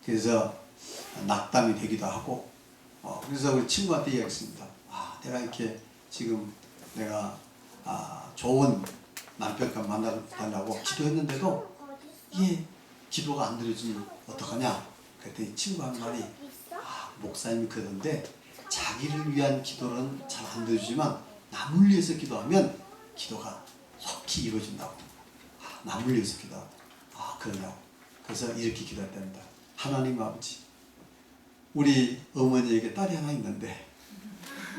그래서 낙담이 되기도 하고, 그래서 우리 친구한테 이야기했습니다. 내가 이렇게 지금 내가 좋은 남편과 만나달라고 기도했는데도 이게 기도가 안 들어주니 어떡하냐? 그랬더니 친구가 한 말이, 목사님이 그러던데 자기를 위한 기도는 잘 안 들어주지만 남을 위해서 기도하면 기도가 속히 이루어진다고. 남을 위해서 기도하고. 그러냐고. 그래서 이렇게 기도했답니다. 하나님 아버지, 우리 어머니에게 딸이 하나 있는데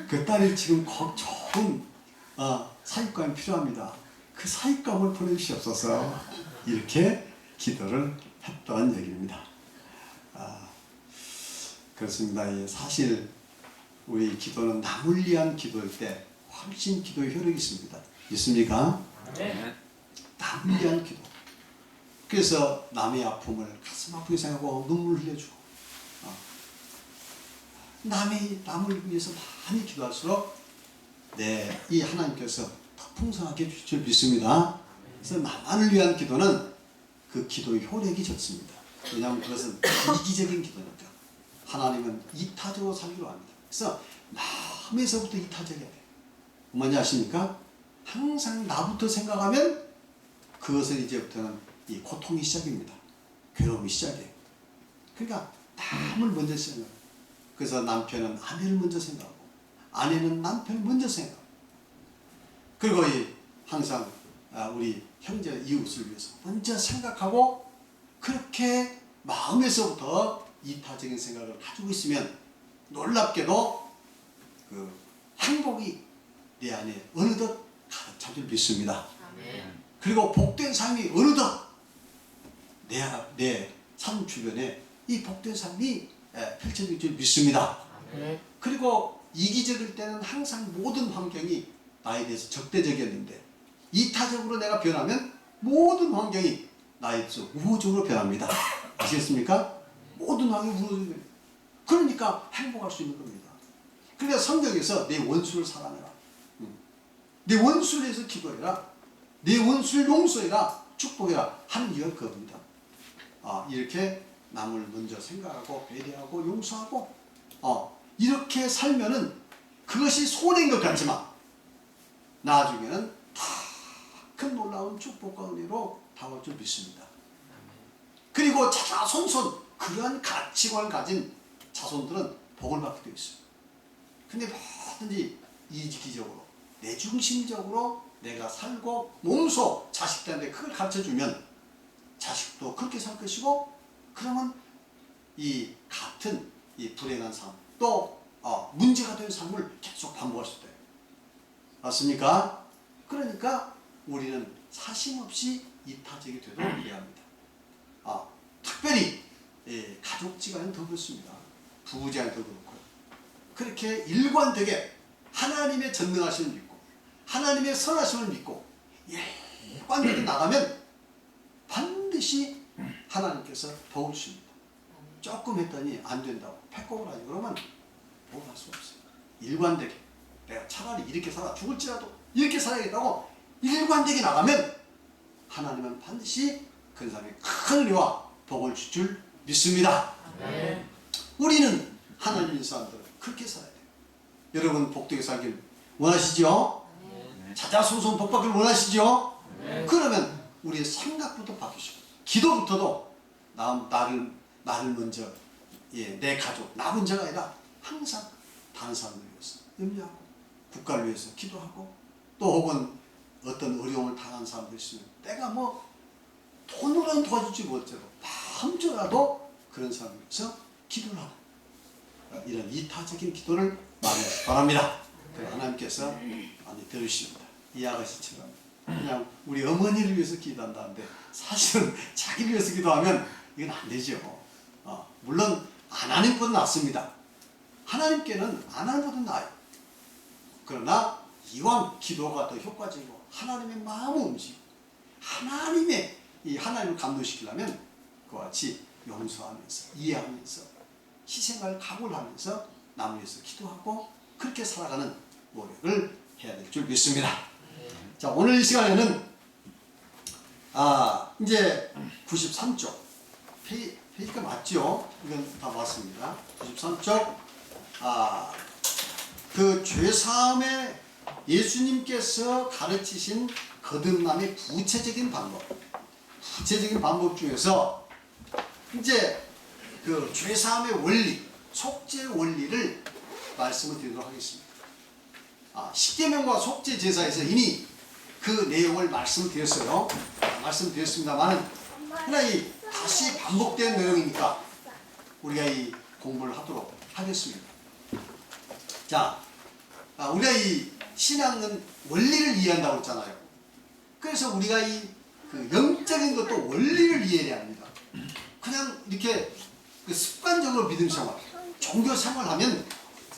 그 딸이 지금 좋은 사익감이 필요합니다. 그 사익감을 보내주시옵소서. 이렇게 기도를 했던 얘기입니다. 그렇습니다. 사실 우리 기도는 남을 위한 기도일 때 훨씬 기도의 효력이 있습니다. 있습니까? 네. 남을 위한 기도. 그래서 남의 아픔을 가슴 아프게 생각하고 눈물 흘려주고, 남을 위해서 많이 기도할수록 이 하나님께서 더 풍성하게 해주실 줄 믿습니다. 그래서 나만을 위한 기도는 그 기도의 효력이 좋습니다. 왜냐하면 그것은 이기적인 기도니까. 하나님은 이타적으로 살기로 합니다. 그래서 마음에서부터 이타적이어야 돼요. 뭔지 아십니까? 항상 나부터 생각하면 그것은 이제부터는 이 고통이 시작입니다. 괴로움이 시작이에요. 그러니까 남을 먼저 생각해요. 그래서 남편은 아내를 먼저 생각하고, 아내는 남편을 먼저 생각하고, 그리고 항상 우리 형제 이웃을 위해서 먼저 생각하고, 그렇게 마음에서부터 이타적인 생각을 가지고 있으면 놀랍게도 그 행복이 내 안에 어느덧 가득 찰 줄 믿습니다. 그리고 복된 삶이 어느덧 내 삶 주변에 이 복된 삶이 펼쳐질 줄 믿습니다. 그리고 이기적일 때는 항상 모든 환경이 나에 대해서 적대적이었는데, 이타적으로 내가 변하면 모든 환경이 나에 대해서 우호적으로 변합니다. 아시겠습니까? 모든 환경이 우호적으로. 그러니까 행복할 수 있는 겁니다. 그래서 성경에서 내 원수를 사랑해라, 내 원수를 위해서 기도해라, 내 원수를 용서해라, 축복해라 하는 이유가 그겁니다. 이렇게 남을 먼저 생각하고 배려하고 용서하고 이렇게 살면은 그것이 손해인 것 같지만 나중에는 다 큰 놀라운 축복과 은혜로 다가올 줄 믿습니다. 그리고 자자손손 그러한 가치관을 가진 자손들은 복을 받게 되어 있어요. 근데 뭐든지 이기적으로 내중심적으로 내가 살고 몸소 자식들한테 그걸 가르쳐주면 자식도 그렇게 살 것이고, 그러면 이 같은 이 불행한 삶, 또 문제가 된 삶을 계속 반복할 수 있다. 맞습니까? 그러니까 우리는 사심없이 이타적이 되도록 해야 합니다. 특별히 가족지간은 더 그렇습니다. 부부지간은 더 그렇고요. 그렇게 일관되게 하나님의 전능하심을 믿고 하나님의 선하심을 믿고 일관되게 나가면 반드시 하나님께서 도울 수 있습니다. 조금 했더니 안 된다고 패곡을 하지 그러면 뭘 할 수 없어요. 일관되게 내가 차라리 이렇게 살아 죽을지라도 이렇게 살아야겠다고 일관되게 나가면 하나님은 반드시 그 사람이 큰 은혜와 복을 줄 줄 믿습니다. 우리는 하나님의 사람들은 그렇게 살아야 돼요. 여러분 복되게 살길 원하시죠? 자자손손 복 받기를 원하시죠? 그러면 우리의 생각부터 바뀌시고 기도부터도 나를 먼저 내 가족 나 문제가 아니라 항상 다른 사람을 위해서 염려하고 국가를 위해서 기도하고, 또 혹은 어떤 어려움을 당한 사람도 있으면 내가 돈으로는 도와줄지 못해도 마음적으로라도 그런 사람을 위해서 기도를 하고, 이런 이타적인 기도를 많이 하시기 바랍니다. 하나님께서 많이 들으십니다. 이 아가씨처럼 그냥 우리 어머니를 위해서 기도한다는데 사실은 자기를 위해서 기도하면 이건 안 되죠. 물론 안 하는 것보다 낫습니다. 하나님께는 안 하는 것보다 나아요. 그러나 이왕 기도가 더 효과적이고 하나님의 마음을 움직이고 하나님을 감동시키려면 그와 같이 용서하면서 이해하면서 희생할 각오를 하면서 남을 위해서 기도하고 그렇게 살아가는 노력을 해야 될 줄 믿습니다. 자, 오늘 이 시간에는 이제 93쪽 페이지가 맞죠? 이건 다 맞습니다. 93쪽. 그 죄사함에 예수님께서 가르치신 거듭남의 구체적인 방법 중에서 이제 그 죄사함의 원리, 속죄 원리를 말씀을 드리도록 하겠습니다. 십계명과 속죄 제사에서 이미 그 내용을 말씀드렸어요. 말씀드렸습니다만, 그러나 이 다시 반복된 내용이니까 우리가 이 공부를 하도록 하겠습니다. 자, 우리가 이 신앙은 원리를 이해한다고 했잖아요. 그래서 우리가 그 영적인 것도 원리를 이해해야 합니다. 그냥 이렇게 그 습관적으로 믿음 생활, 종교 생활하면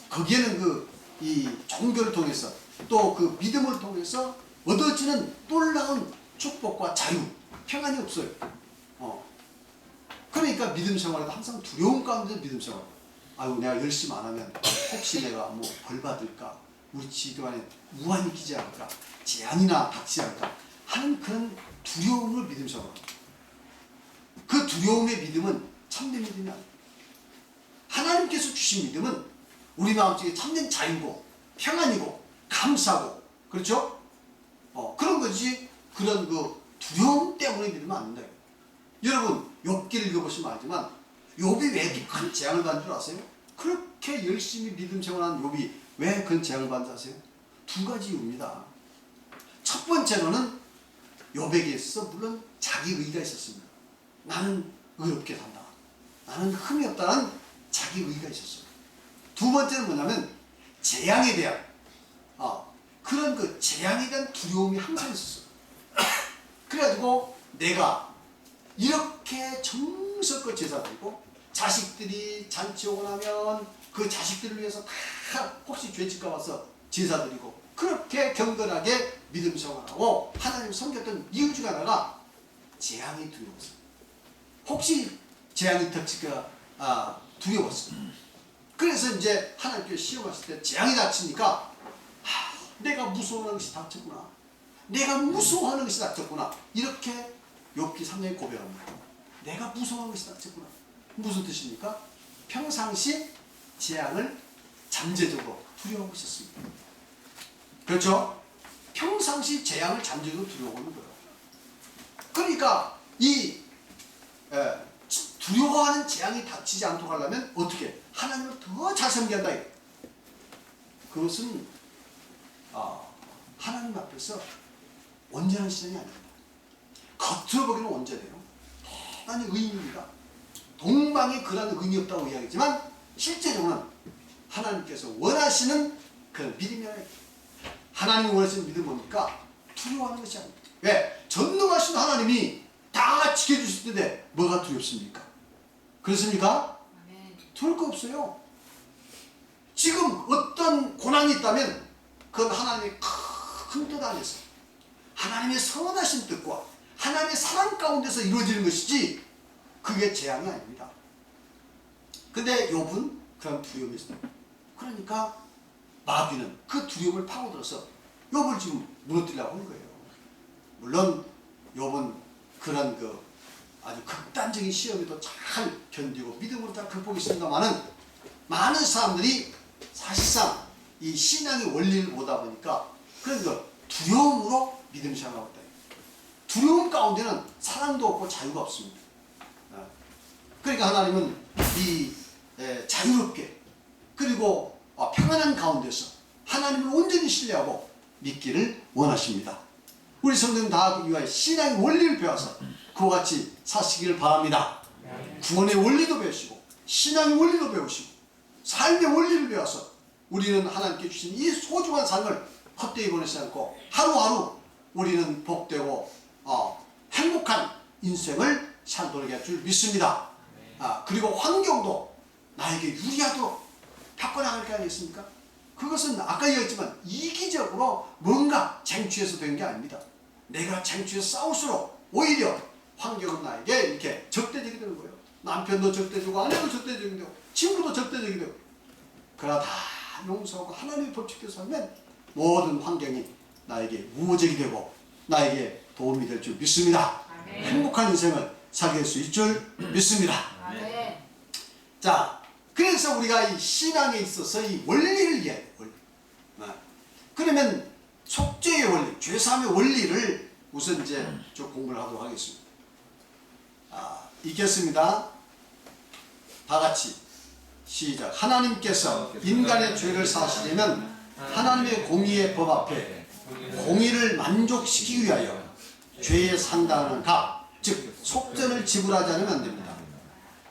거기에는 이 종교를 통해서 또 그 믿음을 통해서 얻어지는 놀라운 축복과 자유, 평안이 없어요. 그러니까 믿음 생활에도 항상 두려움 가운데 믿음 생활. 아유, 내가 열심히 안 하면 혹시 내가 뭐 벌 받을까? 우리 집안에 무한히 끼지 않을까? 재앙이나 닥치지 않을까? 하는 그런 두려움을 믿음 생활합니다. 그 두려움의 믿음은 참된 믿음이 아닙니다. 하나님께서 주신 믿음은 우리 마음속에 참된 자유고 평안이고 감사고, 그렇죠? 그런 거지. 그런 그 두려움 때문에 믿으면 안 된다. 여러분, 욥기를 읽어보시면 알지만 욥이 왜 이렇게 큰 재앙을 받은 줄 아세요? 그렇게 열심히 믿음 생활한 욥이 왜 그런 재앙을 받은 줄 아세요? 두 가지 이유입니다. 첫 번째로는 욥에게 있어서 물론 자기 의의가 있었습니다. 나는 의롭게 산다. 나는 흠이 없다는 자기 의의가 있었어요. 두 번째는 뭐냐면 재앙에 대한 그런 그 재앙에 대한 두려움이 항상 있었어요. 그래가지고 내가 이렇게 정성껏 제사 드리고 자식들이 잔치 오고 나면 그 자식들을 위해서 다 혹시 죄짓가 와서 제사 드리고 그렇게 경건하게 믿음 생활하고 하나님 섬겼던 이유 중 하나가 재앙이 두려웠어요. 혹시 재앙이 닥칠까 두려웠어요. 그래서 이제 하나님께 시험하실 때 재앙이 닥치니까 내가 무서워하는 것이 닥쳤구나. 내가 무서워하는 것이 닥쳤구나. 이렇게 욥기 3장에 고백합니다. 내가 무서워하는 것이 닥쳤구나. 무슨 뜻입니까? 평상시 재앙을 잠재적으로 두려워하고 있었습니다. 그렇죠? 평상시 재앙을 잠재적으로 두려워하는 거예요. 그러니까 이 두려워하는 재앙이 닥치지 않도록 하려면 어떻게? 하나님을 더 잘 섬겨야 한다. 그것은 하나님 앞에서 온전한 신앙이 아닙니다. 겉으로 보기는 온전해요. 대단히 의인입니다. 동방에 그런 의인이 없다고 이야기하지만 실제로는 하나님께서 원하시는 그런 믿음이 아니에요. 하나님이 원하시는 믿음은 뭡니까? 두려워하는 것이 아닙니다. 왜? 전능하신 하나님이 다 지켜주실 텐데 뭐가 두렵습니까? 그렇습니까? 두려울 거 없어요. 지금 어떤 고난이 있다면 그건 하나님의 큰 뜻 안에서 하나님의 선하신 뜻과 하나님의 사랑 가운데서 이루어지는 것이지 그게 재앙이 아닙니다. 근데 욥은 그런 두려움이 있어요. 그러니까 마귀는 그 두려움을 파고들어서 욥을 지금 무너뜨리려고 하는 거예요. 물론 욥은 그런 그 아주 극단적인 시험에도 잘 견디고 믿음으로 다 극복했습니다만은 많은 사람들이 사실상 이 신앙의 원리를 보다 보니까 그런 그 두려움으로 믿음 생활하고 있다. 두려움 가운데는 사랑도 없고 자유가 없습니다. 그러니까 하나님은 이 자유롭게 그리고 평안한 가운데서 하나님을 온전히 신뢰하고 믿기를 원하십니다. 우리 성도님 다 위하여 신앙의 원리를 배워서 그와 같이 사시기를 바랍니다. 구원의 원리도 배우시고 신앙의 원리도 배우시고 삶의 원리를 배워서 우리는 하나님께 주신 이 소중한 삶을 헛되이 보내지 않고 하루하루 우리는 복되고 행복한 인생을 살도록 할 줄 믿습니다. 그리고 환경도 나에게 유리하도록 바꿔나갈 게 아니겠습니까? 그것은 아까 얘기했지만 이기적으로 뭔가 쟁취해서 된 게 아닙니다. 내가 쟁취해서 싸울수록 오히려 환경은 나에게 이렇게 적대적이 되는 거예요. 남편도 적대적이고 아내도 적대적이 되고 친구도 적대적이 되고 그러나 다 용서하고 하나님의 법칙대로 살면 모든 환경이 나에게 우호적이 되고 나에게 도움이 될 줄 믿습니다. 행복한 인생을 살게 할 수 있을 줄 믿습니다. 자, 그래서 우리가 이 신앙에 있어서 이 원리를 이해해야 돼. 원리. 그러면 속죄의 원리, 죄사함의 원리를 우선 이제 좀 공부를 하도록 하겠습니다. 읽겠습니다. 다 같이 시작. 하나님께서 인간의 죄를 사하시려면 하나님의 공의의 법 앞에 공의를 만족시키기 위하여 죄에 산다는 값, 즉 속전을 지불하지 않으면 안 됩니다.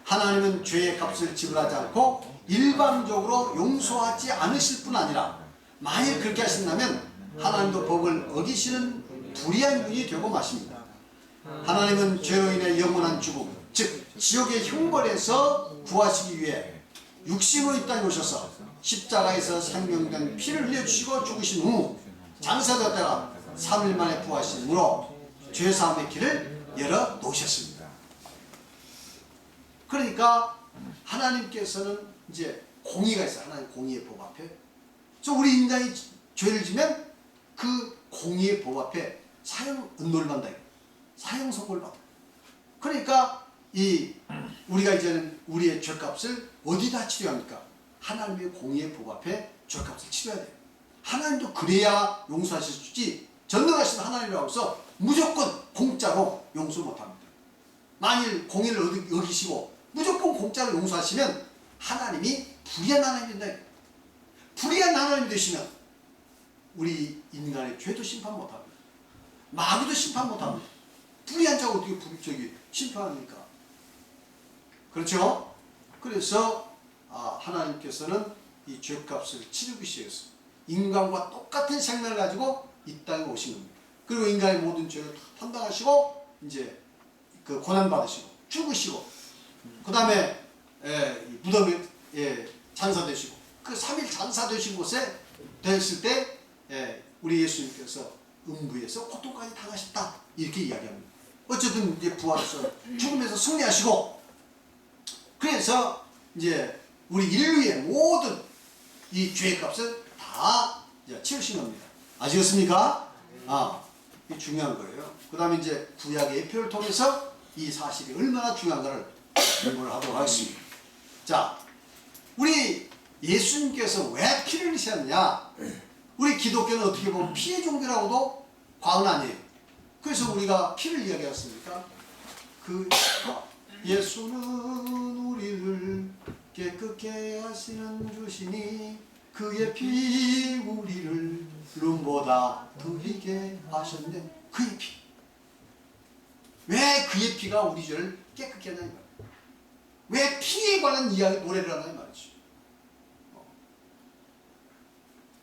하나님은 죄의 값을 지불하지 않고 일방적으로 용서하지 않으실 뿐 아니라 만일 그렇게 하신다면 하나님도 법을 어기시는 불의한 분이 되고 마십니다. 하나님은 죄로 인해 영원한 죽음, 즉 지옥의 형벌에서 구하시기 위해 육신으로 이 땅에 오셔서 십자가에서 생명된 피를 흘려주시고 죽으신 후 장사되었다가 3일 만에 부활하심으로 죄사함의 길을 열어 놓으셨습니다. 그러니까 하나님께서는 이제 공의가 있어요. 하나님 공의의 법 앞에. 그래서 우리 인간이 죄를 지면 그 공의의 법 앞에 사형 은노를 받는다. 사형 선고를 받아. 그러니까 우리가 이제는 우리의 죄값을 어디다 치료합니까? 하나님의 공의의 법 앞에 죄값을 치료해야 돼요. 하나님도 그래야 용서하실 수 있지. 전능하신 하나님이라고 해서 무조건 공짜로 용서 못합니다. 만일 공의를 어기시고 무조건 공짜로 용서하시면 하나님이 불의한 하나님이 된다. 불의한 하나님이 되시면 우리 인간의 죄도 심판 못합니다. 마귀도 심판 못합니다. 불의한 자가 어떻게 심판합니까? 그렇죠? 그래서 하나님께서는 이 죄값을 치르기 위해서 인간과 똑같은 생명을 가지고 이 땅에 오신 겁니다. 그리고 인간의 모든 죄를 다 판단하시고 이제 그 고난 받으시고 죽으시고 그 다음에 무덤에 장사되시고 그 3일 장사되신 곳에 됐을 때 우리 예수님께서 음부에서 고통까지 당하셨다 이렇게 이야기합니다. 어쨌든 이제 부활해서 죽음에서 승리하시고 그래서 이제 우리 인류의 모든 이 죄의 값을 다 치우신 겁니다. 아시겠습니까? 이게 중요한 거예요. 그 다음에 이제 구약의 예표를 통해서 이 사실이 얼마나 중요한가를 공부를 하도록 하겠습니다. 자, 우리 예수님께서 왜 피를 흘리셨느냐? 우리 기독교는 어떻게 보면 피의 종교라고도 과언 아니에요. 그래서 우리가 피를 이야기했습니까? 예수는 우리를 깨끗게 하시는 주시니 그의 피 우리를 눈보다 더 희게 하셨네. 그의 피. 왜 그의 피가 우리 죄를 깨끗게 하냐 이 말이에요. 왜 피에 관한 이야기 노래를 하냐 이 말이죠.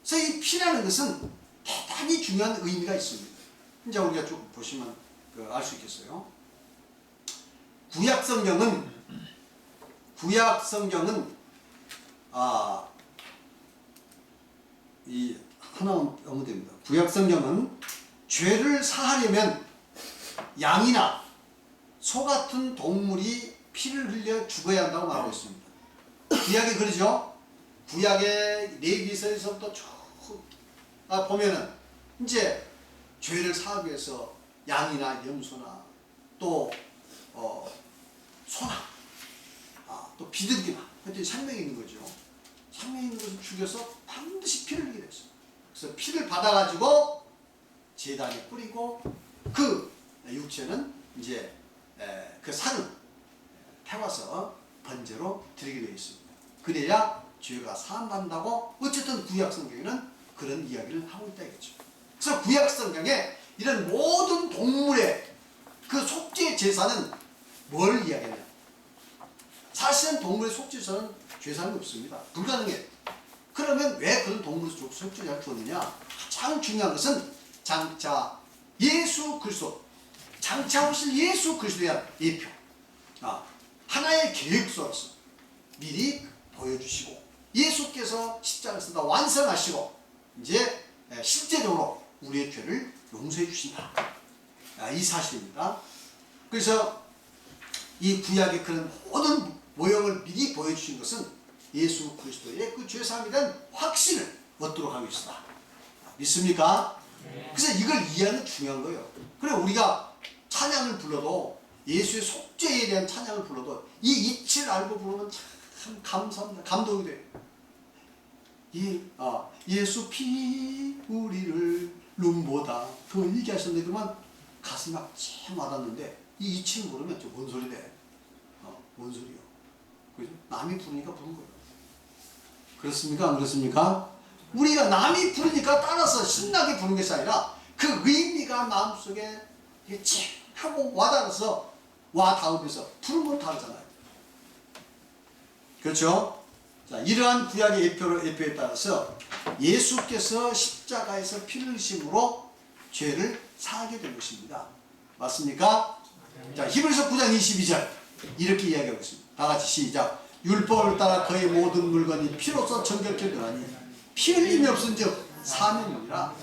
그래서 이 피라는 것은 대단히 중요한 의미가 있습니다. 이제 우리가 쭉 보시면 알 수 있겠어요. 구약 성경은 이 하나 오면 됩니다. 구약 성경은 죄를 사하려면 양이나 소 같은 동물이 피를 흘려 죽어야 한다고 말하고 있습니다. 구약에 그러죠. 구약의 레위기서에서부터 쭉 보면은 이제 죄를 사하기 위해서 양이나 염소나 또 소나 또 비둘기나 하여튼 생명이 있는 거죠. 생명이 있는 것을 죽여서 반드시 피를 흘리게 됐어요. 그래서 피를 받아가지고 제단에 뿌리고 그 육체는 이제 그 살을 태워서 번제로 드리게 되어 있습니다. 그래야 죄가 사함받는다고 어쨌든 구약 성경에는 그런 이야기를 하고 있다 이거죠. 그래서 구약 성경에 이런 모든 동물의 그 속죄 제사는 뭘 이야기하냐? 사실은 동물의 속죄 제사는 죄사함이 없습니다. 불가능해. 그러면 왜 그런 동물 속죄 제사를 주었느냐? 가장 중요한 것은 장차 예수 그리스도, 장차 오실 예수 그리스도에 대한 예표, 하나의 계획서로서 미리 보여주시고 예수께서 십자가에서 다 완성하시고 이제 실제적으로 우리의 죄를 용서해 주신다. 이 사실입니다. 그래서 이 구약의 그런 모든 모형을 미리 보여주신 것은 예수 그리스도의 그 죄사함에 대한 확신을 얻도록 하기 위해서다. 믿습니까? 그래서 이걸 이해하는 중요한 거예요. 그래 우리가 찬양을 불러도 예수의 속죄에 대한 찬양을 불러도 이 이치를 알고 부르면 참 감사합니다. 감동이 돼요. 예수 피 우리를 눈보다 더 얘기하셨는데 그만 가슴이 막 참 와닿는데 이 이치를 모르면 뭔 소리 돼? 뭔 소리요? 그죠? 남이 부르니까 부른 거예요. 그렇습니까? 안 그렇습니까? 우리가 남이 부르니까 따라서 신나게 부르는 것이 아니라 그 의미가 마음속에 칙 하고 와닿아서 와닿으면서 부르면 다르잖아요. 그렇죠? 자, 이러한 구약의 예표에 따라서 예수께서 십자가에서 피를 흘리심으로 죄를 사하게 된 것입니다. 맞습니까? 자, 히브리서 9장 22절 이렇게 이야기하고 있습니다. 다 같이 시작. 율법을 따라 그의 모든 물건이 피로써 정결케 되나니 피 흘림이 없은 즉 사명이라.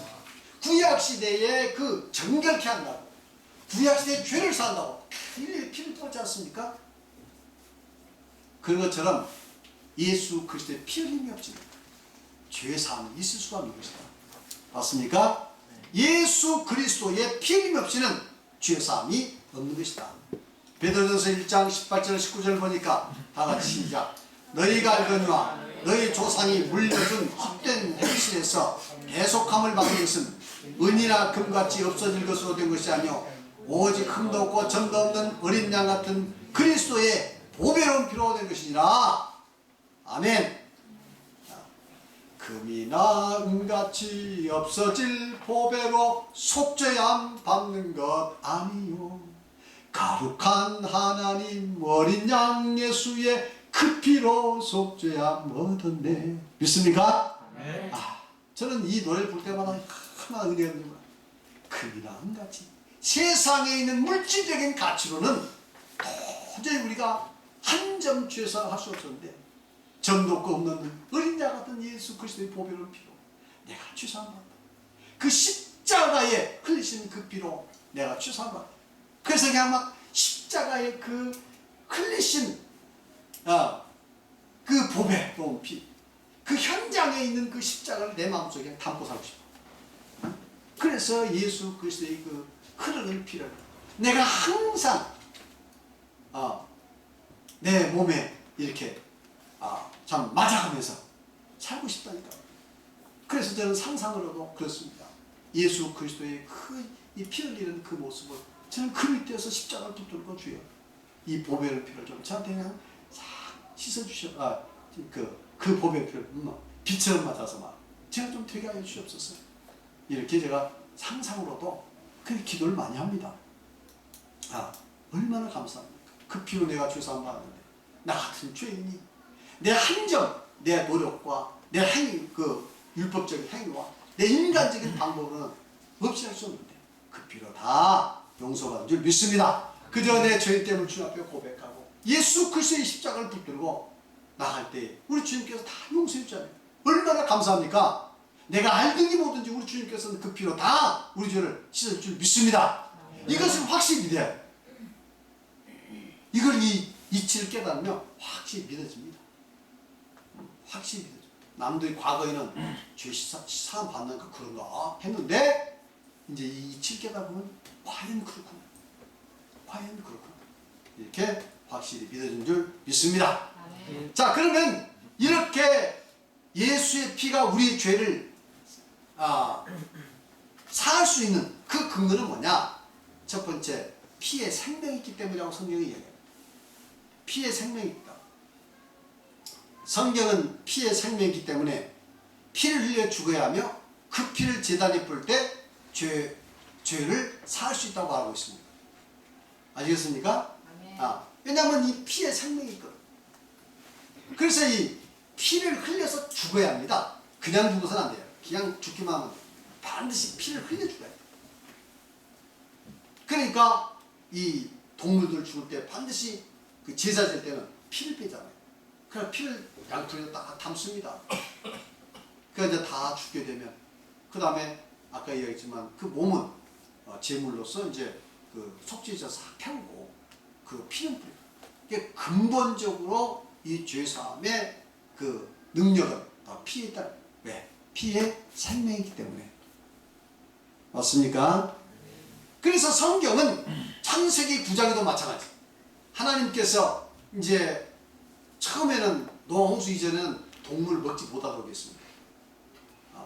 구약시대에 그 정결케 한다고, 구약시대에 죄를 사한다고 피를 뿌리지 않습니까? 그런 것처럼 예수 그리스도의 피 흘림이 없지 죄 사함이 있을 수가 없는 것이다. 맞습니까? 예수 그리스도의 피 흘림이 없이는 죄 사함이 없는 것이다. 베드로전서 1장 18절 19절 보니까 다 같이 시작. 너희가 알거니와 너희 조상이 물려준 헛된 행실에서 대속함을 받은 것은 은이나 금같이 없어질 것으로 된 것이 아니오 오직 흠도 없고 점도 없는 어린 양 같은 그리스도의 보배로운 피로 된 것이니라. 아멘. 금이나 은같이 없어질 보배로 속죄함 받는 것 아니요 거룩한 하나님 어린 양 예수의 그 피로 속죄함 얻었네. 믿습니까? 네. 저는 이 노래를 부를 때마다 하나 은혜가 있는 거야. 금이나 은같이 세상에 있는 물질적인 가치로는 도저히 우리가 한 점 죄사할 수 없었는데 점도 없고 없는 어린 양 같은 예수 그리스도의 보배로운 피로 내가 죄사함 받았다. 그 십자가에 흘리신 그 피로 내가 죄사함 받았다. 그래서 그냥 막 십자가에 그 흘리신 그 보배로운 피, 그 현장에 있는 그 십자가를 내 마음속에 담고 살고 싶어. 그래서 예수 그리스도의 그 흐르는 피를 내가 항상 내 몸에 이렇게 참 맞아가면서 살고 싶다니까. 그래서 저는 상상으로도 그렇습니다. 예수 그리스도의 이 피 흘리는 그 모습을 저는 그 밑에서 십자가를 붙들고 주여 이 보배의 피를 좀 저한테 그냥 싹 씻어주셔. 그 보배의 피를 빛처럼 맞아서 막 제가 좀 되게 하여 주시옵소서. 이렇게 제가 상상으로도 그렇게 기도를 많이 합니다. 얼마나 감사합니까? 그 피로 내가 죄사함 받았는데 나 같은 죄인이 내 한 점, 내 노력과 내 행위, 그 율법적인 행위와 내 인간적인 방법으로는 없이 할 수 없는데 그 피로 다 용서받은 줄 믿습니다. 그저 내 죄인 때문에 주님 앞에 고백하고 예수 그리스도의 십자가를 붙들고 나갈 때 우리 주님께서 다 용서해 주잖아요. 얼마나 감사합니까? 내가 알든지 모든지 우리 주님께서는 그 피로 다 우리 죄를 씻을 줄 믿습니다. 이것을 확실히 믿어야 돼요. 이걸 이 이치를 깨달으면 확실히 믿어집니다. 확실히 믿어져. 남들이 과거에는 죄 사함 받는 거 그런가 했는데 이제 이 이치를 깨달으면 과연 그렇구나. 과연 그렇구나. 이렇게 확실히 믿어진 줄 믿습니다. 자, 그러면 이렇게 예수의 피가 우리의 죄를 사할 수 있는 그 근거는 뭐냐? 첫 번째, 피에 생명이 있기 때문이라고 성경이 얘기해요. 피에 생명이 있다. 성경은 피에 생명이 있기 때문에 피를 흘려 죽어야 하며 그 피를 제단에 뿌릴 때 죄를 사할 수 있다고 말하고 있습니다. 아시겠습니까? 왜냐하면 이 피에 생명이 있거든. 그래서 이 피를 흘려서 죽어야 합니다. 그냥 죽어서는 안 돼요. 그냥 죽기만 하면 돼요. 반드시 피를 흘려 죽어야 돼요. 그러니까 이 동물들 죽을 때 반드시 그 제사 질 때는 피를 빼잖아요. 그래서 피를 양털에 딱 담습니다. 그래서 이제 다 죽게 되면 그 다음에 아까 이야기했지만 그 몸은 제물로서 이제 그 속죄자 싹 태우고 그 피는 뿌려. 이게 근본적으로 이 죄사함의 그 능력은 다 피에 있다. 왜? 피에 생명이기 때문에. 맞습니까? 그래서 성경은 창세기 9장에도 마찬가지. 하나님께서 이제 처음에는 노홍수 이전에는 동물 먹지 못하도록 했습니다.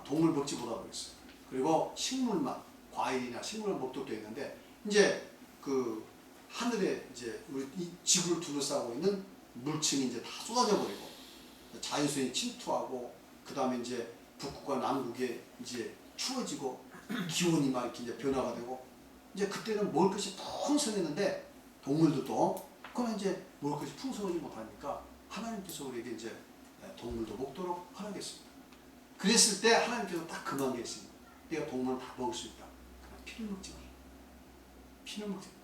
동물 먹지 못하도록 했어요. 그리고 식물만, 과일이나 식물만 먹도록 되어 있는데, 이제 그 하늘에 이제 우리 이 지구를 둘러싸고 있는 물층이 이제 다 쏟아져 버리고 자연수에 침투하고, 그 다음에 이제 북극과 남극에 이제 추워지고 기온이 막 이렇게 이제 변화가 되고, 이제 그때는 먹을 것이 풍성했는데 동물들도, 그러나 이제 먹을 것이 풍성하지 못하니까 하나님께서 우리에게 이제 동물도 먹도록 허락했습니다. 그랬을 때 하나님께서 딱 그만 게 있습니다. 내가 동물은 다 먹을 수 있다. 그러나 피를 먹지 마라. 피를 먹지 마라.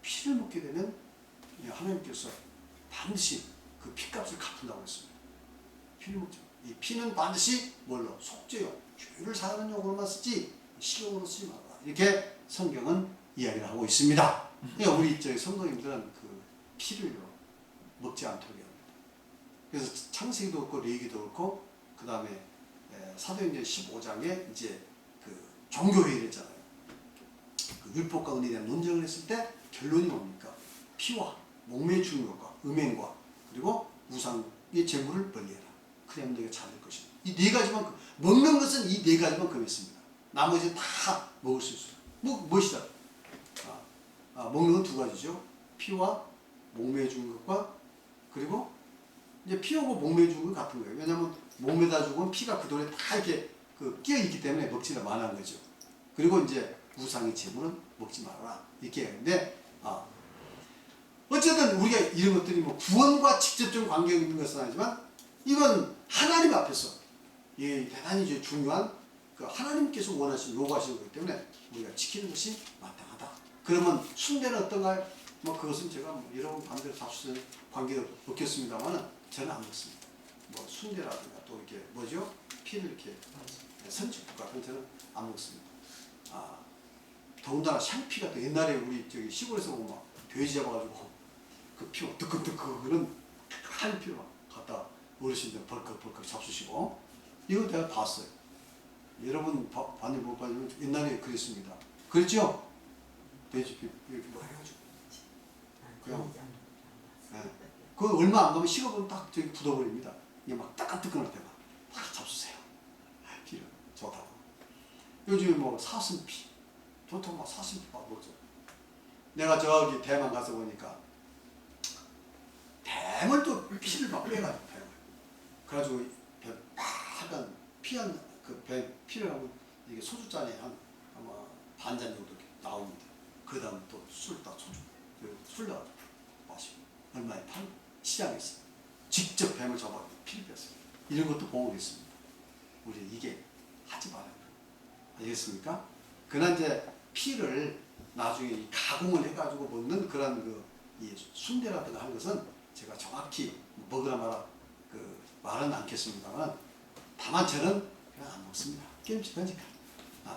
피를 먹게 되면 하나님께서 반드시 그 피값을 갚는다고 했습니다. 피를 먹지 마라. 이 피는 반드시 뭘로? 속죄용, 죄를 사하는 용으로만 쓰지 식용으로 쓰지 말라. 이렇게 성경은 이야기를 하고 있습니다. 그러니까 우리 저희 성도님들은 그 피를 먹지 않도록 합니다. 그래서 창세기도 그렇고 레위기도 그렇고, 그 다음에 사도행전 15장에 이제 그 종교회의를 했잖아요. 그 율법과 은혜에 대한 논쟁을 했을 때 결론이 뭡니까? 피와 목매에 죽는 것과 음행과 그리고 우상의 제물을 멀리해라. 그래야만 너희가 잘될 것이다. 이 네 가지만, 먹는 것은 이 네 가지만 금했습니다. 나머지 다 먹을 수 있어요. 무엇이다? 먹는 건 두 가지죠. 피와 목매에 죽는 것과, 그리고 이제 피하고 목매에 죽는 건 같은 거예요. 왜냐하면 목매다 죽으면 피가 그 돈에 다 이렇게 끼어 있기 때문에 먹지를 말라는 거죠. 그리고 이제 우상의 제물은 먹지 말아라. 이렇게 하는데, 어쨌든 우리가 이런 것들이 뭐 구원과 직접적인 관계가 있는 것은 아니지만, 이건 하나님 앞에서 대단히 중요한 그 하나님께서 원하시는, 요구하시는 거기 때문에 우리가 지키는 것이 마땅하다. 그러면 순례는 어떤가요? 뭐 그것은 제가 뭐 여러분 반대로 잡수는 관계가 없겠습니다만은 저는 안 먹습니다. 뭐 순례라든가 또 이렇게 뭐죠? 피를 이렇게 선지국 같은 저는 안 먹습니다. 더군다나 샹피가 또 옛날에 우리 저기 시골에서 보면 막 돼지 잡아가지고 그 피 뜨끈뜨끈 그런 한 피로 갖다 어르신들 벌컥벌컥 잡수시고, 이거 내가 봤어요. 여러분 봤는지 못 봤는지 옛날에 그랬습니다. 그랬죠? 돼지 피 이렇게 뭐 해가지고 그냥 그거 얼마 안 가면 식어보면 딱 저기 굳어버립니다. 이게 막 따끈따끈할 때만 다 잡수세요. 피를 좋다고. 요즘에 뭐 사슴피 좋다고 막 사슴피 막 먹죠. 내가 저기 대만 가서 보니까 뱀을 또 피를 막 빼가지고 뱀을. 그래가지고 파란 피한 그 뱀 피를 하고 이게 소주잔에 한 아마 반잔 정도 이렇게 나옵니다. 그 다음 또 술 딱 소주 술 넣어 마시고 얼마에 팔고 시장에서 직접 뱀을 잡아 피를 뺐어요. 이런 것도 보고 있습니다. 우리 이게 하지 말아요. 알겠습니까? 그러나 이제 피를 나중에 가공을 해가지고 먹는 그런 이 순대라든가 하는 것은 제가 정확히 먹으라 마라 그 말은 않겠습니다만, 다만 저는 그냥 안 먹습니다. 깨름직하니까.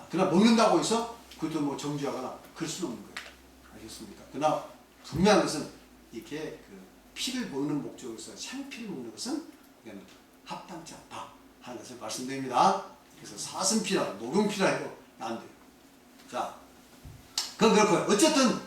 그러나 먹는다고 해서 그것도 뭐 정죄하거나 그럴 수는 없는 거예요. 알겠습니까? 그러나 분명한 것은 이렇게 그 피를 먹는 목적에서 샹피를 먹는 것은 그냥 합당치 않다 하는 것을 말씀드립니다. 그래서 사슴피라 녹용피라 해도 안 돼요. 자, 그건 그렇고요. 어쨌든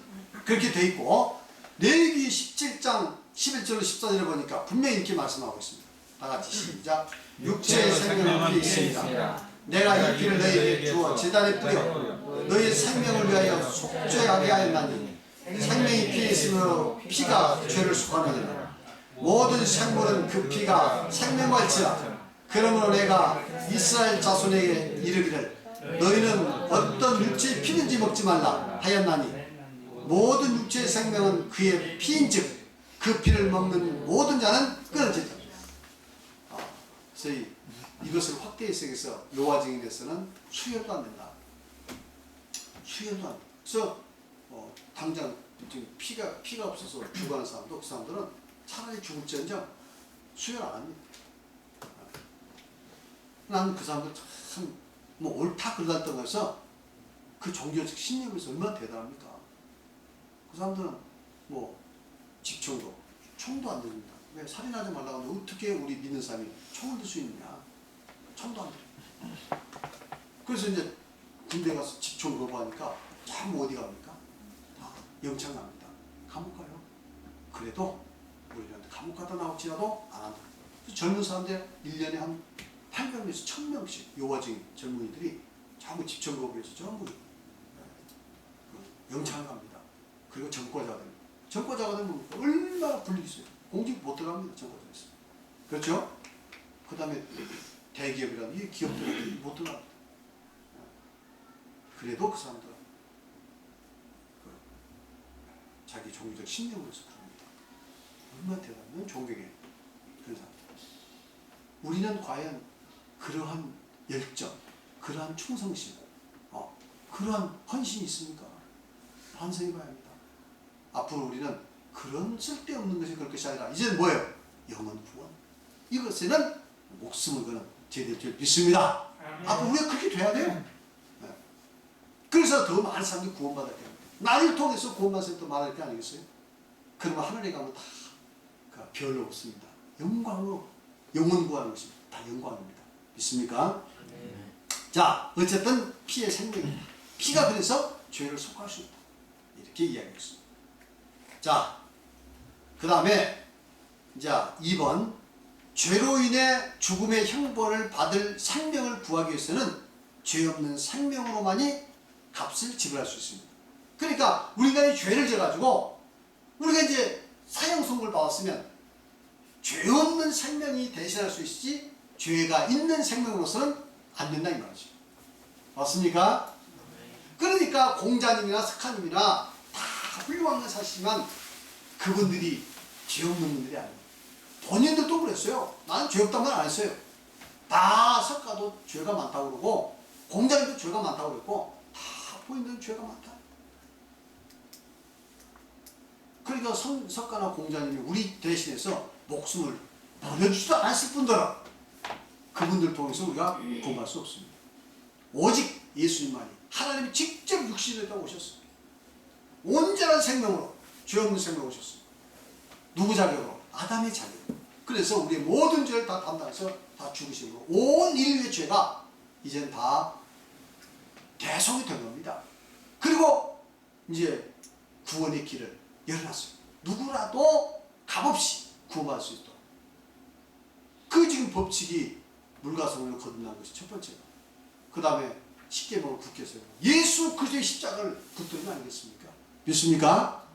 그렇게 돼 있고, 레위기 17장 11절로 14절에 보니까 분명히 이렇게 말씀하고 있습니다. 다 같이 시작. 육체의 생명은 피에 있습니다. 내가 이 피를 너희에게 주어 제단에 뿌려 너희 생명을 위하여 속죄하게 하였나니, 생명이 피에 있으므로 피가 죄를 속하느니라. 모든 생물은 그 피가 생명할지라. 그러므로 내가 이스라엘 자손에게 이르기를 너희는 어떤 육체의 피든지 먹지 말라 하였나니, 모든 육체의 생명은 그의 피인즉 그 피를 먹는 모든 자는 끊어지리라. 그래서 이것을 확대 해석해서 노아 증인에서는 수혈도 안 된다. 수혈도 안 된다. 그래서 당장 지금 피가 없어서 죽어가는 사람도, 그 사람들은 차라리 죽을지언정 수혈 안 합니다. 나는 그 사람들 참 뭐 옳다 그러다 떠나서 그 종교적 신념에서 얼마나 대단합니까? 그 사람들은 뭐 직총도 총도 안 들립니다. 왜 살인하지 말라고 하는데 어떻게 우리 믿는 사람이 총을 들 수 있느냐? 총도 안 들립니다. 그래서 이제 군대 가서 직총 거부하니까 전부 어디 갑니까? 다 영창 갑니다. 감옥 가요. 그래도 우리는 감옥 갔다 나올지라도 안 한다. 젊은 사람들 1년에 한 800명에서 1000명씩 요화증 젊은이들이 전부 집정거부에서 전부 영창을 갑니다. 그리고 전과자가 되면 얼마나 불리기 있어요. 공직 못 들어갑니다. 전과자에서. 그렇죠? 그 다음에 대기업이라는 이 기업들은 못 들어갑니다. 그래도 그 사람들은 자기 종교적 신념으로서 그럽니다. 얼마나 대단한 존경해. 그런 사람들. 우리는 과연 그러한 열정, 그러한 충성심, 그러한 헌신이 있습니까? 반성해 봐야 합니다. 앞으로 우리는 그런 쓸데없는 것이 그럴 것이 아니라 이제는 뭐예요? 영원 구원. 이것에는 목숨을 거는 제될 줄 믿습니다. 앞으로 우리가 그렇게 돼야 돼요. 네. 그래서 더 많은 사람들이 구원받을 거예요. 나를 통해서 구원받을 때 말할 게 아니겠어요? 그러면 하늘에 가면 다 별로 없습니다. 영광으로 영원 구하는 것입니다. 다 영광입니다. 믿습니까? 네. 자, 어쨌든 피의 생명입니다. 피가 그래서 죄를 속할 수 있다. 이렇게 이야기했습니다. 자, 그 다음에 이제 2번 죄로 인해 죽음의 형벌을 받을 생명을 구하기 위해서는 죄 없는 생명으로만이 값을 지불할 수 있습니다. 그러니까 우리가 이 죄를 져가지고 우리가 이제 사형 선고를 받았으면 죄 없는 생명이 대신할 수 있지 죄가 있는 생명으로서는 안 된다 이 말이죠. 맞습니까? 그러니까 공자님이나 석하님이나 다 훌륭한 건 사실이지만 그분들이 죄 없는 분들이 아니에요. 본인들도 그랬어요. 나는 죄 없단 말 안 했어요. 다 석가도 죄가 많다고 그러고 공자님도 죄가 많다고 그랬고 다 본인들은 죄가 많다. 그러니까 석가나 공자님이 우리 대신해서 목숨을 버려주지도 않았을 뿐더러 그분들 통해서 우리가 구원할 수 없습니다. 오직 예수님만이 하나님이 직접 육신을 따라 오셨습니다. 온전한 생명으로 죄 없는 생명으로 오셨습니다. 누구 자격으로? 아담의 자격으로. 그래서 우리의 모든 죄를 다 담당해서 다 죽으심으로 온 인류의 죄가 이제는 다 대속이 된 겁니다. 그리고 이제 구원의 길을 열어놨어요. 누구라도 값없이 구원할 수 있도록. 그 지금 법칙이 물과 성령을 거듭난 것이 첫 번째가. 그 다음에 십계명을 굳게 세우고 예수 그리스도의 십자가를 붙드는 거 아니겠습니까? 믿습니까?